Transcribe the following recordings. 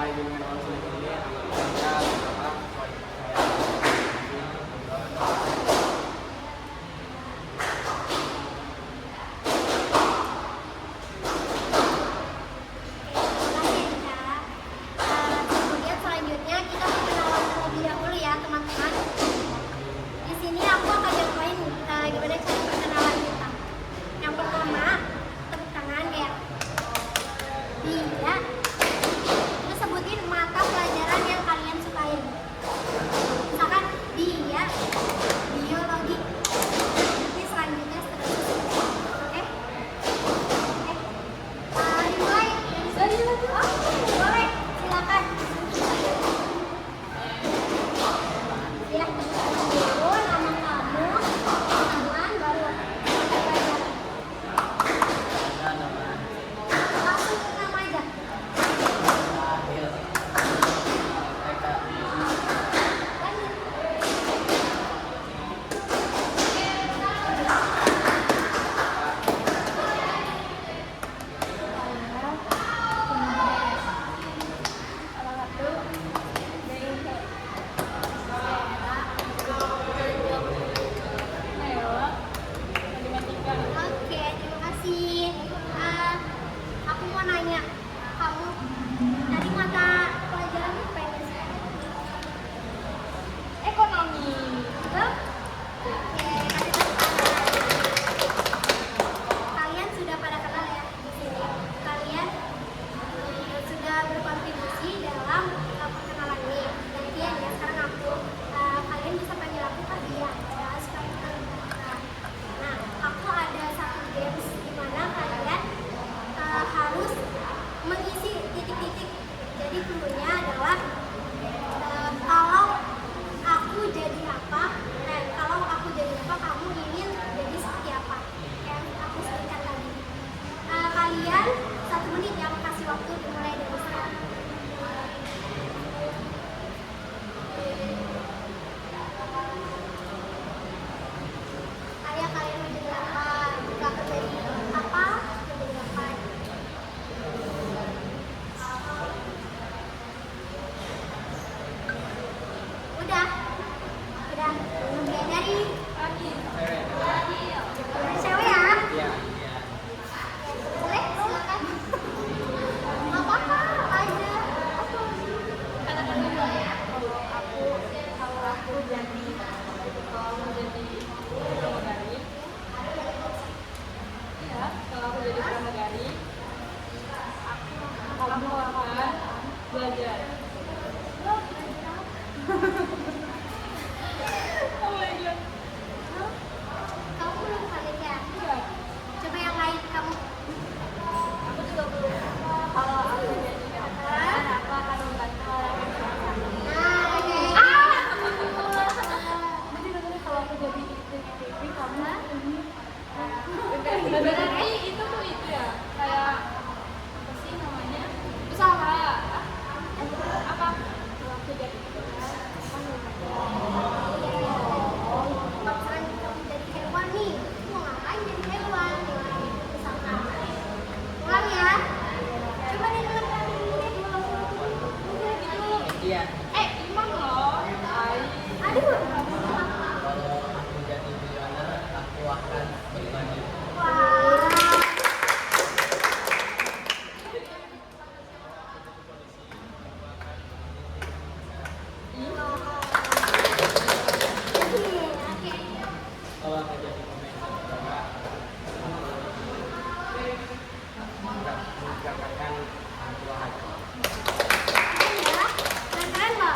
mulai dengan orang sulit ini saya berharap Kemudian selanjutnya kita perkenalan terlebih dahulu ya teman-teman. Di sini aku akan contohin gimana cara perkenalan kita. Yang pertama, tepuk tangan kayak dia. Terus sebutin mata pelajaran yang kalian sukain. Misalkan dia biologi. Nanti selanjutnya seterusnya. Oke? Dimulai dari boleh, silakan. Ya, dulu nama kamu, kenalan, baru pelajaran. Langsung ke nama aja. Oke, terima kasih. Aku mau nanya, kamu tadi mata pelajaran apa yang sih? Ekonomi. Betul? Oke, kasih tepuk tangan. Kalian sudah pada kenal ya di sini. Kalian sudah berkontribusi dalam perkenalan ini. Gantian ya, sekarang aku. Kalian bisa panggil aku Kak Dia. Ya, supaya kita lebih dekat. Nah, aku ada satu games di mana kalian harus mengisi titik-titik. Jadi clue-nya adalah kalau aku jadi apa, kamu ingin jadi seperti apa? Yang aku sebutkan tadi. Kalian 1 menit ya, kasih waktu dimulai dari sekarang. Ayah kalian mau jadi apa? Jika aku jadi apa? Aku jadi apa? Udah. Oke, dari cewek ya. iya. Boleh, silakan. Nggak apa-apa, apa aja. Katakan dulu ya. Kalau aku jadi pramugari. Ya, kalau aku jadi pramugari, kamu akan belajar. Oh my god. Kamu belum valid ya? Iya. Coba yang lain kamu. Aku juga belum. Kalau aku jadi pramugari, aku akan membantu orang yang kurang sakit. Nah, oke. Jadi sebenarnya kalau aku jadi TV kamu ini berarti itu tuh itu ya kayak apa sih namanya usaha apa kalau aku jadi Sekarang kamu jadi hewan nih. Kamu mau ngapain jadi hewan? Misalkan. Ulang ya. Coba deh teman-teman dulu. Iya. emang loh Aduh. Kalau aku jadi milioner, aku akan berbagi. Wah. Oke. Kalau aku jadi pemain bola, menjakarkan dua hal. Ya, keren-keren loh.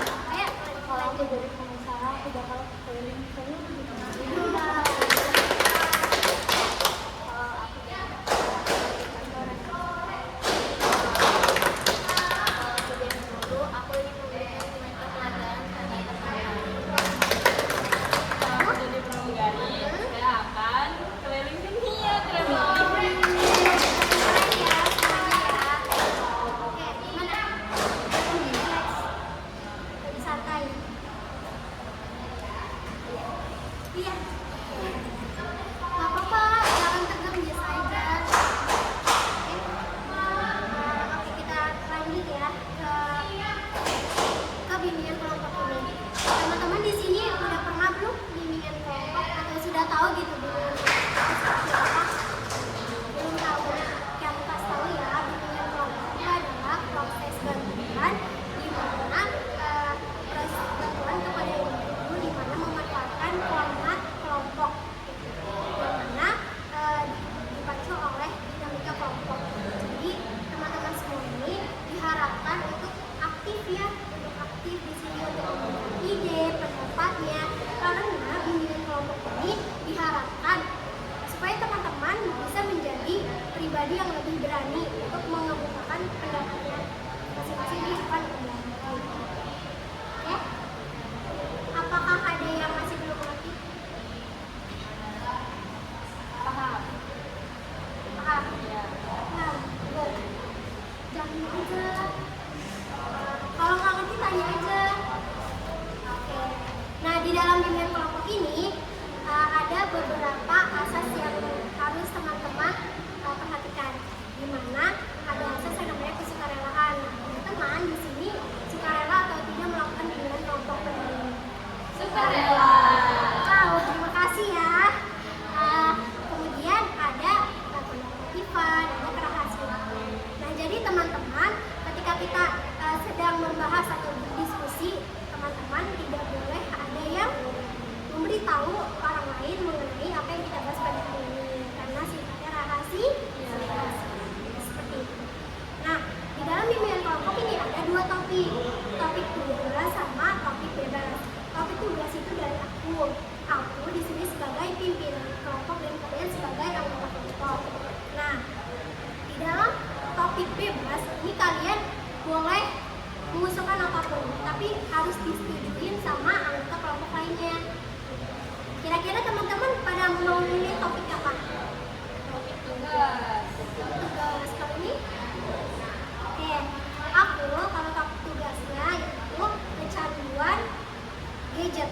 aja. Kalau nggak ngerti tanya aja. Oke. Nah, di dalam bimbingan kelompok ini ada beberapa asas yang harus teman-teman perhatikan. Di mana ada asas yang namanya kesukarelaan. Nah, teman-teman di sini sukarela atau tidak melakukan bimbingan kelompok ini? Sukarela. Wow, terima kasih ya. Kemudian ada penertiban, ada kerahasiaan. Nah, jadi teman-teman, ketika kita sedang membahas atau berdiskusi, teman-teman tidak boleh ada yang memberitahu orang lain mengenai apa yang kita bahas pada hari ini, karena sifatnya rahasia. Seperti itu. Nah, di dalam bimbingan kelompok ini ada dua topik, topik tugas sama topik bebas. Topik tugas itu dari aku di sini sebagai pimpinan kelompok dan kalian sebagai anggota kelompok. Nah, di dalam topik bebas ini kalian boleh mengusulkan apapun, tapi harus disetujuin sama anggota kelompok lainnya. Kira-kira teman-teman pada mau milih topik apa? Topik tugas. Tugas kali ini? Oke, aku kalau topik tugasnya itu kecanduan gadget.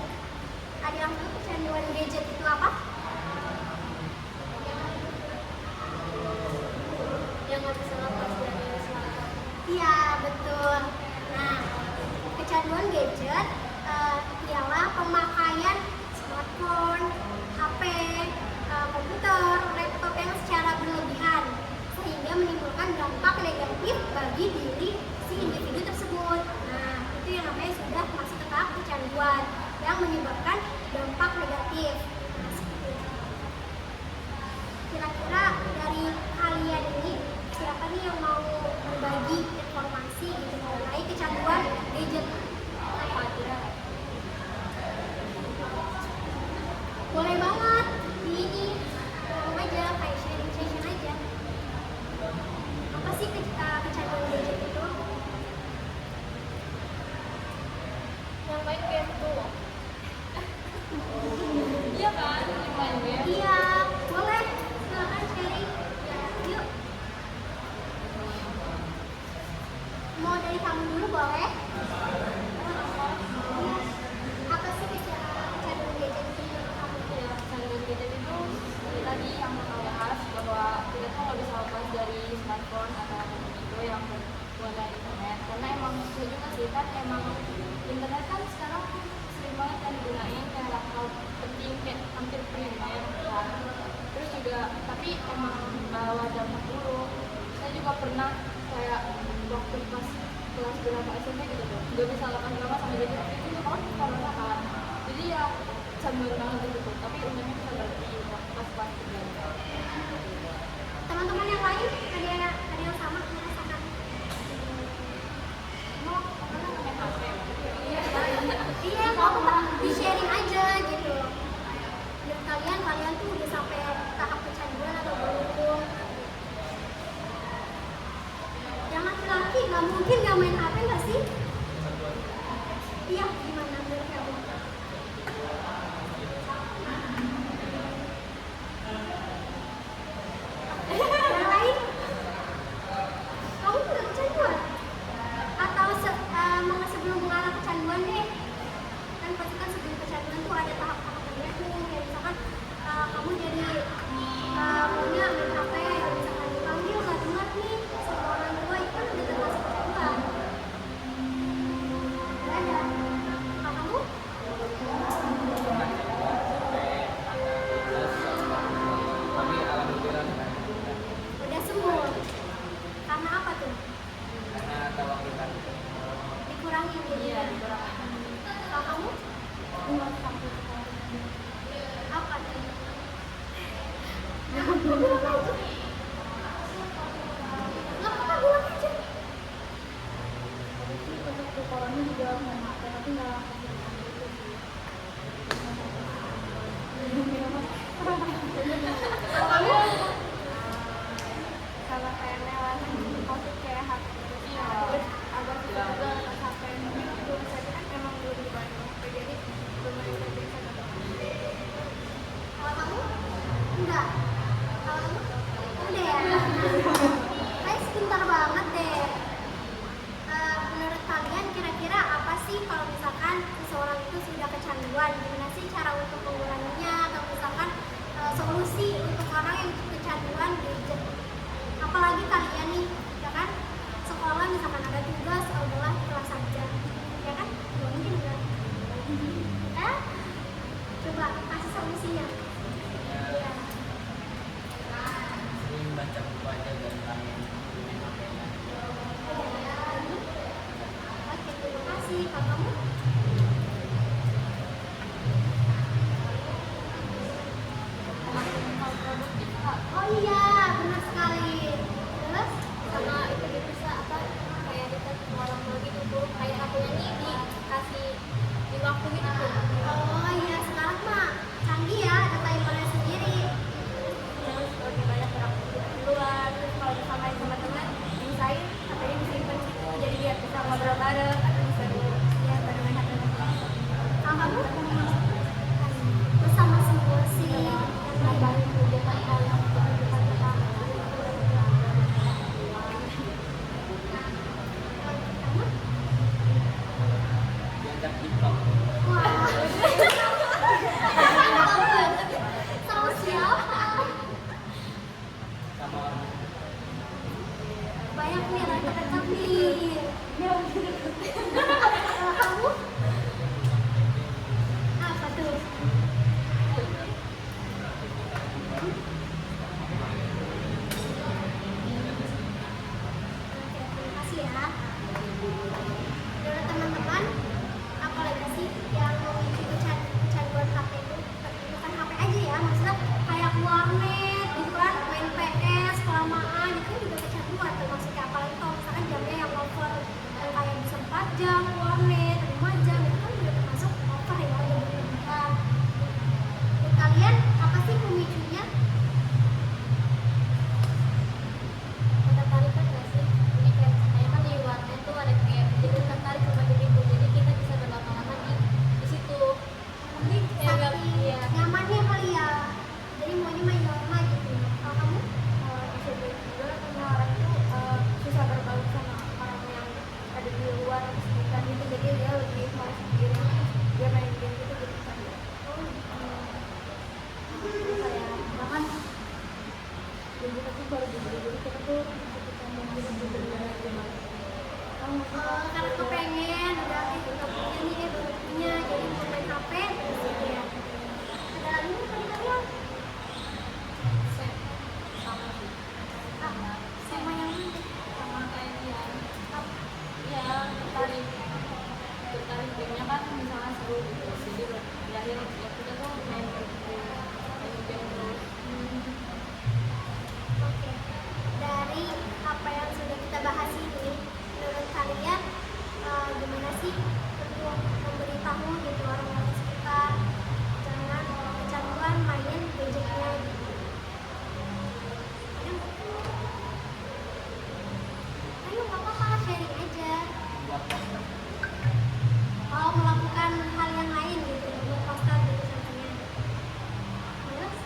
Ada yang tahu kecanduan gadget itu apa? Yang nggak bisa lepas dari smartphone. Iya, betul. Nah, kecanduan gadget ialah pemakaian smartphone, HP, komputer, laptop yang secara berlebihan sehingga menimbulkan dampak negatif bagi diri si individu tersebut. Nah, itu yang namanya sudah masuk ke tahap kecanduan yang menyebabkan dampak negatif. Nah, seperti itu. Kira-kira dari kalian ini siapa nih yang mau berbagi informasi gitu mengenai kecanduan gadget? Boleh banget di ini ngomong aja, kayak sharing session aja. Apa sih kecanduan gadget itu? Yang main game tuh. Iya kan, yang main game. Iya, boleh. Silakan sharing. Yuk. Mau dari kamu dulu boleh? Apa sih kecanduan gadget itu menurut kamu? Ya, kecanduan gadget itu tadi yang kamu bahas bahwa kita tuh nggak bisa lepas dari smartphone atau apapun itu yang berhubungan dengan internet. Karena emang sesuai juga sih kan, emang internet kan sekarang sering banget kan digunain kayak hal penting kayak hampir primer kan. Terus juga tapi emang bawa dampak buruk. Saya juga pernah kayak waktu pas kelas berapa SMP gitu tuh nggak bisa lepas drama sama jadi waktu itu kan corona kan. Jadi ya canduan banget gitu tuh. Tapi untungnya bisa berhenti pas tiga. Teman-teman yang lain ada yang sama merasakan? Mau kemana main HP? Iya, mau di sharing aja gitu. Menurut kalian tuh udah sampai tahap kecanduan atau belum? Yang laki-laki nggak mungkin nggak main HP nggak sih? Iya, gimana menurut kamu? Yang lain? Kamu nggak kecanduan? Atau sebelum mengalami kecanduan deh? Kan pasti kan sebelum kecanduan tuh ada tahap-tahapnya tuh. Kayak misalkan kamu jadi maunya main HP, misalkan dipanggil nggak dengar nih sama orang tua, itu kan udah termasuk kecanduan. Nggak ada. Kalau kamu? Tapi alhamdulillah Udah sembuh. Karena apa tuh? karena ada waktu kan. Dikurangin jadi. Iya, dikurangin. Kalau kamu? Apa tuh? Nggak apa-apa, bilang aja. Nggak apa-apa, bilang aja. Untuk corona juga main HP tapi nggak Kalau kayak lewat COVID kayak HP iya agak susah juga lepas HP. Itu saya kan emang belum dibantu HP, jadi belum ada bisa dapat. Kalau kamu? Enggak. Kalau kamu? Udah ya? Kayak sebentar banget deh. ada seru. Ya barengan HP. Kalau kamu bersama semua sih yang lain. Dia kan kalau yang kita Kamu? diajak TikTok Wah. Sama siapa? sama orang Banyak nih yang dekat nih. Kalau kamu? Apa tuh? Oke, terima kasih ya. Menurut teman-teman, apa lagi sih yang memicu kecanduan HP itu? Bukan HP aja ya, maksudnya kayak warnet gitu kan, main PS kelamaan itu kan juga kecanduan termasuknya. Apalagi kalau misalkan jamnya yang over, yang kayak bisa 4 jam warnet, 5 jam itu kan juga termasuk over ya, jam berlebihan. Menurut kalian apa sih pemicunya? tertarik kan nggak sih? Jadi kayak kan di warnet tuh ada game, jadi tertarik sama game itu, jadi kita bisa berlama-lama di situ. Mungkin Ya, saking iya. nyamannya kali ya, jadi maunya main lama gitu. Kalau kamu? Bisa jadi juga karena orang itu susah berbaur sama orang yang ada di luar sekitar gitu, jadi dia lebih mau sendiri, dia main game gitu jadi kayak kayak bahkan game kita tuh baru dibeli, jadi kita tuh pengen bener-bener gimana Karena kepengen udah udah punya nih baru punya jadi mau main HP terus gitu ya. Ada lagi nih tadi kalian? sama sih, Ah, sama yang ini. sama kayak dia ya tertarik gamenya kan misalnya seru gitu, jadi di akhir ya kita tuh main game terus. Oke. Dari apa yang sudah kita bahas ini, menurut kalian gimana sih untuk memberitahu gitu orang-orang sekitar jangan kecanduan main gadgetnya gitu. Ayo, ayo nggak apa-apa sharing aja. buat poster Mau melakukan hal yang lain gitu, buat poster gitu contohnya. Terus?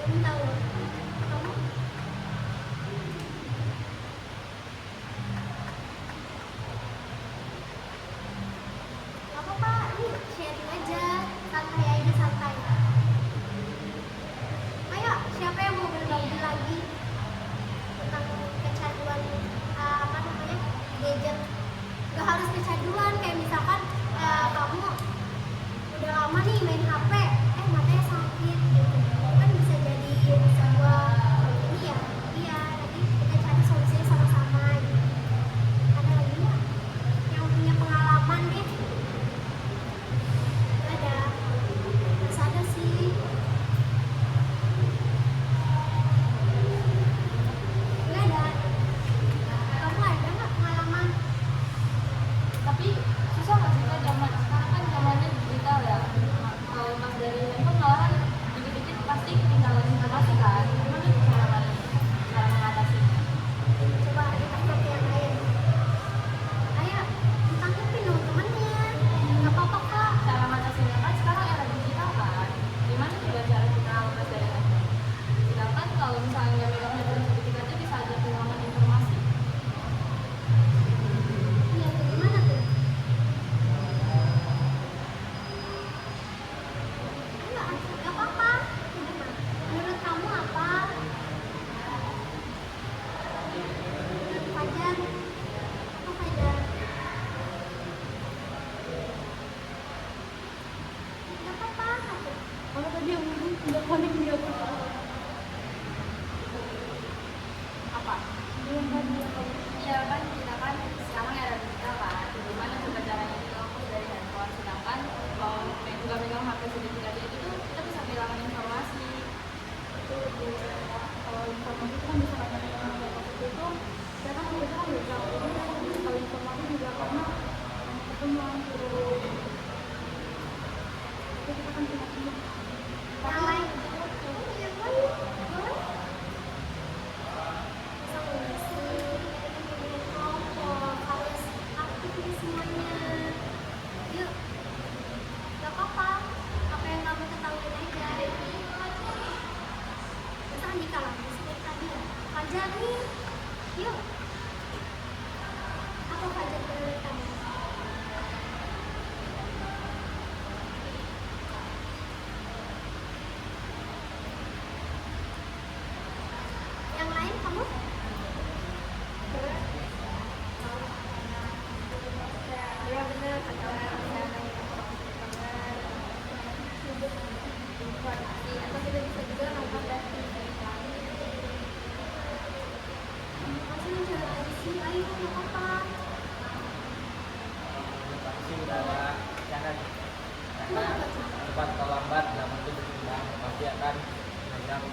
Belum tahu. Kamu? Gak apa-apa, ini sharing aja, santai aja santai. Ayo, siapa yang mau berbagi lagi tentang kecanduan apa namanya gadget? Gak harus kecanduan, kayak misalkan kamu udah lama nih main HP, matanya sakit gitu, kan bisa jadi sebuah ini ya, iya nanti kita cari solusinya sama-sama gitu. Ada lagi nggak yang punya pengalaman deh? Nggak ada, harus ada sih. Nggak ada. Kamu ada nggak pengalaman? Tapi susah nggak sih Kak, zaman sekarang kan zamannya digital ya. Kalau mas dari handphone malahan dikit-dikit pasti ketinggalan informasi kan. Gimana tuh cara mengatasinya? Coba ditangkap yang lain. Ayo ditangkepin dong temennya, nggak apa-apa kak. Cara mengatasinya kan sekarang era digital kan. Gimana juga cara kita lepas dari handphone? Sedangkan kalau misalnya nggak megang handphone seperti kita aja bisa ada kehilangan informasi. Iya tuh gimana tuh? Nggak apa-apa. Menurut kamu apa? Menurut Fajar? Apa Fajar? Nggak apa-apa. Kalau tadi yang ngomong udah connect dia tuh. Apa? Belum tadi ya kamu. Iya kan kita kan sekarang era digital kan. Gimana coba caranya kita lepas dari handphone? Sedangkan kalau nggak megang HP sedikit aja itu kita bisa kehilangan informasi. Itu kalau informasi itu kan bisa katakan itu kita kan biasa kan bisa kalau informasi juga karena pertemuan terus itu kita kan tidak. Yang lain? Boleh. Fajar nih. Yuk. Apa Fajar menurut kamu? Yang lain kamu? Ya benar kata atau kita bisa juga nonton dan Masih mencari sih, ayo nggak apa-apa. Pasti udah ada cara karena cepat atau lambat dalam itu berkembang pasti akan megang.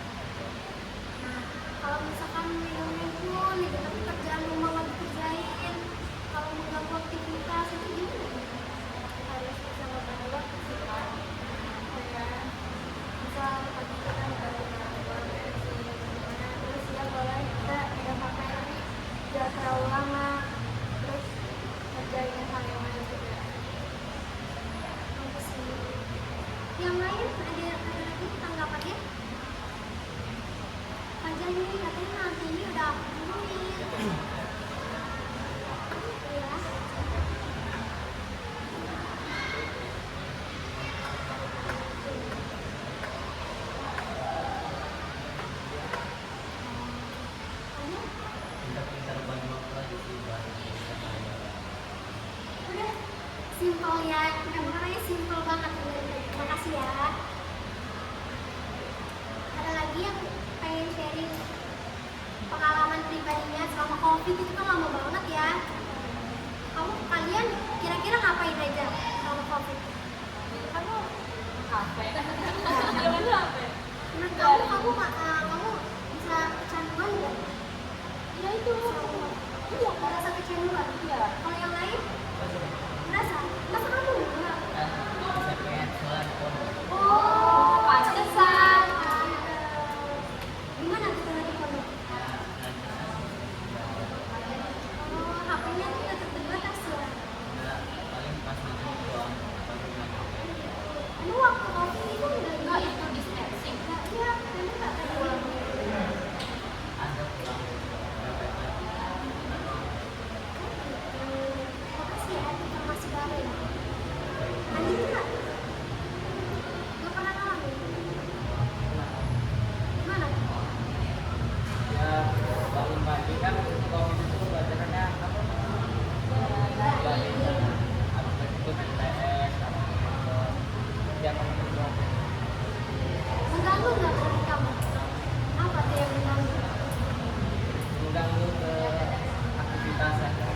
Nah, kalau misalkan handphone gitu, tapi kerjaan rumah nggak dikerjain, kalau mengganggu aktivitas itu gimana? harus bisa ngebagi waktu sih kan kayak bisa pagi kita nggak terus ya boleh kita pegang HP tapi jangan terlalu lama terus kerjain hal yang lain juga. Bagus sih. Yang lain ada lagi tanggapannya? Fajar ini katanya nanti ini udah aku tungguin. Iya. Kamu Pintar-pintar bagi waktu aja sih buat udah simpel ya, pendengarannya simpel banget. Terima kasih ya. Ada lagi yang pengen sharing pengalaman pribadinya selama COVID itu kan lama banget ya. Kalian kira-kira ngapain aja selama COVID? Kamu HP jangan HP Menurut kamu bisa kecanduan nggak? ya itu Iya, merasa kecanduan. iya Kalau yang lain merasa kamu enggak? kan bisa pengen sholat pun Oh, pantesan. Gimana tuh kalau di pondok? Oh, HP-nya tuh tetap terbatas ya. paling pas di sini doang Lu waktu COVID itu enggak itu distancing Iya, memang nggak ada pulang. ada pulang berapa jam Makasih ya, informasi baru ya. Lanjut nggak? Nggak pernah ngalamin? Gimana? ya bangun pagi kan kalau itu pelajarannya apa belajar habis itu main PS ya kamu dong Mengganggu nggak berarti kamu? Apa tuh yang mengganggu? mengganggu ke aktivitas aja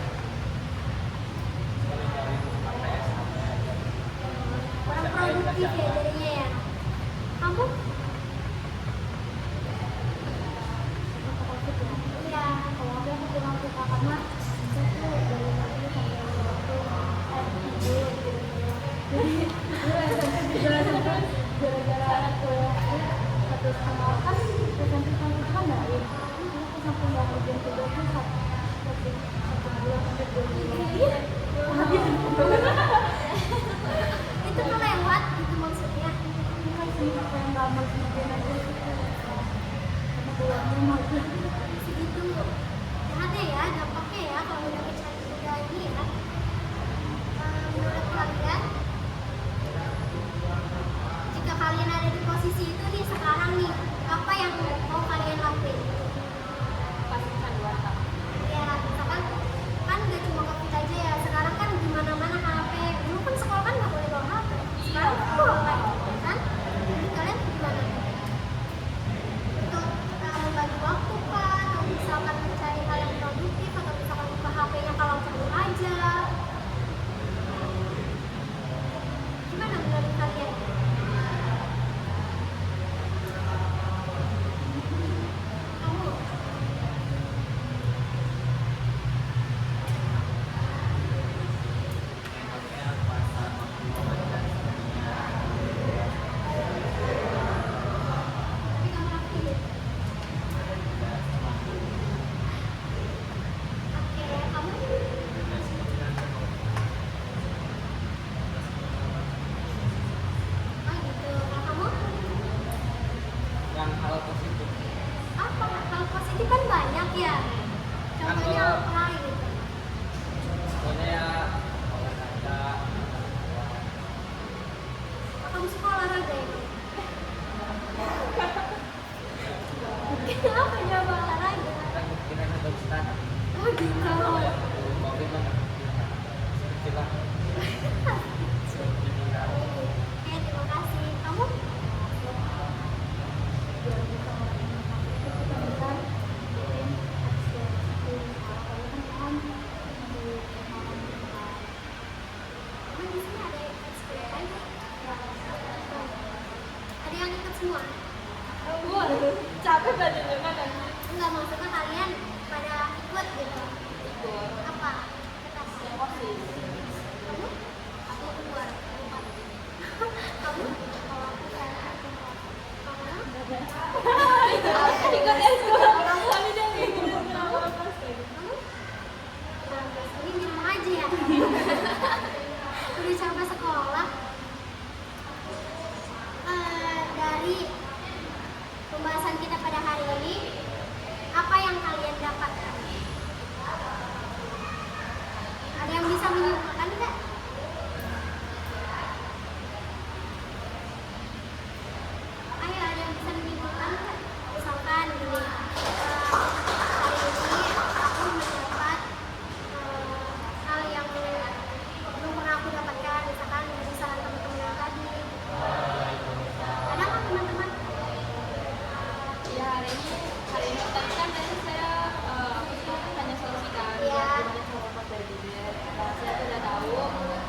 kalau dari rumah PS apa aja Kurang produktif ya jadinya ya. Kamu? Iya. kalau aku pulang ke kamar itu dari pagi sampai waktu tidur gara-gara aku satu setengah kan sampai kamu kan nggak ya aku sampai nggak hujan 31 satu bulan sampai 2 bulan Itu kelewat gitu maksudnya. bukan sih kayak nggak mau hujan aja sih karena keluarnya mau Segitu. Jahatnya ya, dampaknya ya kalau udah kecanduan ini ya. Menurut kalian, jika kalian ada di posisi itu nih sekarang nih, apa yang mau kalian lakuin? pasti kecanduan kan Ya, misalkan kan gak cuma COVID aja ya. Sekarang kan di mana-mana HP. Dulu kan sekolah kan nggak boleh bawa HP. Sekarang kan bawa HP, kan? Jadi kalian gimana? Untuk membagi waktu kan, atau misalkan mencari hal yang produktif, atau misalkan buka HP-nya kalau perlu aja. Gimana menurut kalian? Iya. Contohnya apa gitu? Contohnya ya olahraga. Kamu suka olahraga ya? Kenapa nyoba olahraga? Kan kita ada ustaz. Oh gitu. Covid kan kecil lah. Oke, terima kasih. Kamu? Emang di sini ada yang ikut sepeda lagi? Ada yang ikut semua? Waduh, capek badannya kan nanti. Enggak, maksudnya kalian pada ikut gitu. Ikut. Apa? Kelas. Yang OSIS. Kamu? Aku keluar. Kamu? Kalau aku kan aku keluar. Kamu? Ikut eskul. Kami dan ikut eskul. Kamu? Nah, ini di rumah aja ya? Udah capek sekolah. Dari pembahasan kita pada hari ini, apa yang kalian dapatkan? Ada yang bisa menyimpulkan nggak? Ayo, ada yang bisa menyimpulkan nggak? Misalkan gini, hari ini aku mendapat hal yang belum pernah aku dapatkan, misalkan dari saran teman-teman yang tadi. Ada nggak teman-teman? Ya hari ini tadi kan saya aku tuh hanya solusikan Iya. gimana cara lepas dari bibir. Nah, saya sudah tahu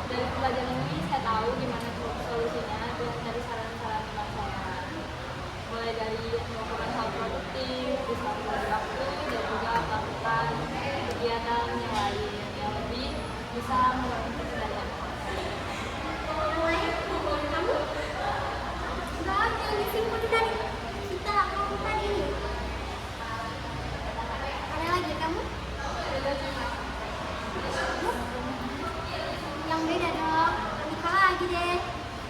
dari pelajaran ini saya tahu gimana solusinya dan dari saran-saran teman saya. Mulai dari melakukan hal produktif, bisa membagi waktu dan juga melakukan kegiatan yang lain yang lebih bisa mengurangi kesadaran. Yang lain? Kamu? Nggak ada yang disimpulkan dari kita kamu tadi nih. Ada lagi kamu? Yang beda dong. Andika lagi deh.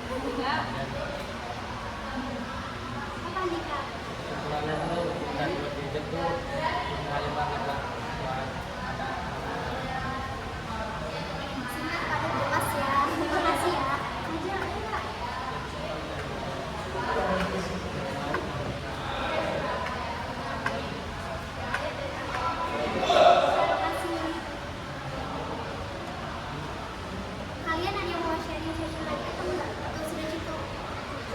Juga Apa Andika? Kekurangan tuh dan gadget tuh lumayan banget lah buat ada Singkat pada jelas ya. Terima kasih ya. Aja ada nggak? Terima kasih. Kalian ada yang mau sharing lagi atau enggak? Atau sudah cukup?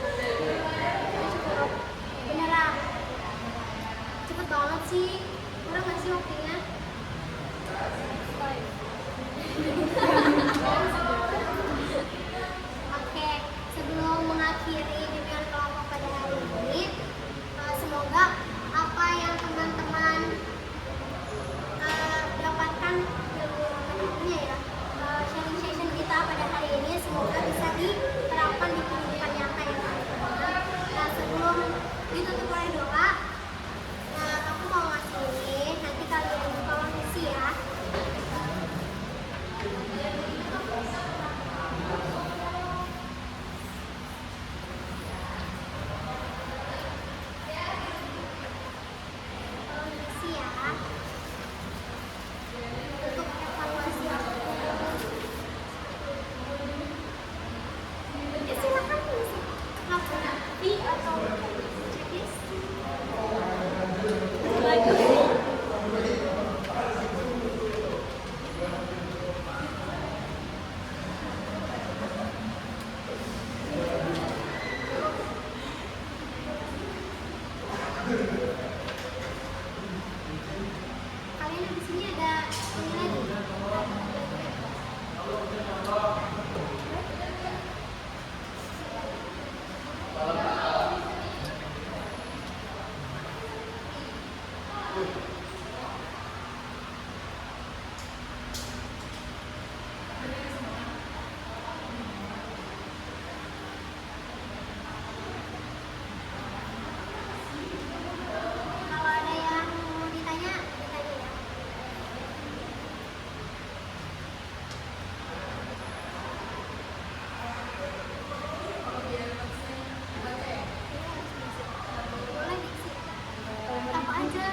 Sudah cukup. Beneran. Cepet banget sih. Kurang nggak sih waktunya? Oke, sebelum mengakhiri bimbingan kelompok pada hari ini, semoga apa yang teman-teman dapatkan ilmu ya, sharing session kita pada hari ini semoga bisa diterapkan di kehidupan nyata ya teman-teman. Nah, sebelum ditutup oleh doa, aku mau ngasih ini, nanti kalian tolong isi ya. Tolong isi ya. Untuk evaluasi aku. Ya silakan isi. Laporan atau checklist. Kalian di sini ada ini lagi. Kalau ada yang mau ditanya, ditanya ya. Boleh diisi. Apa aja?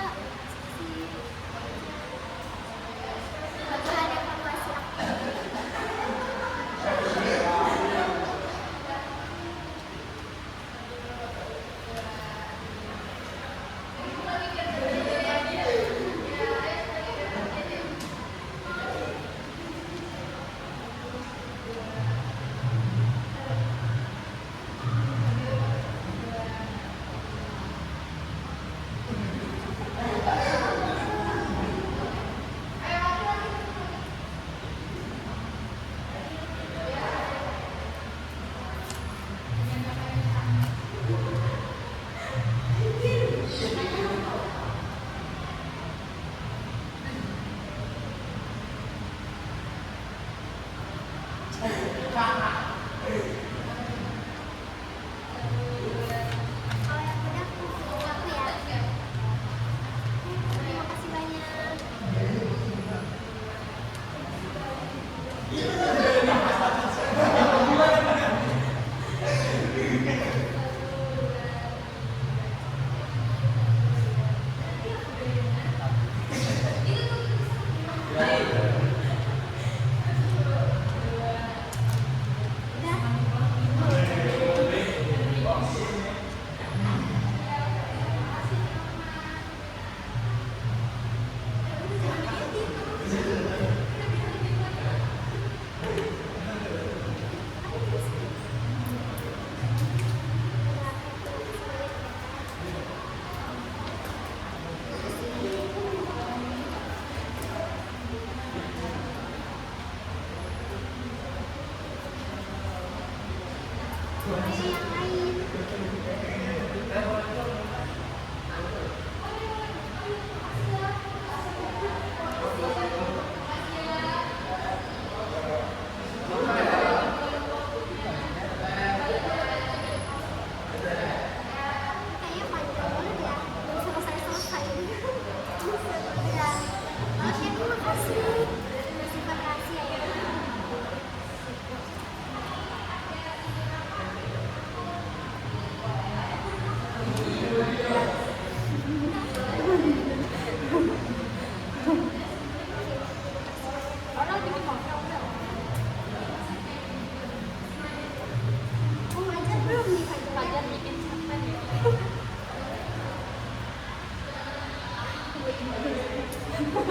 sebut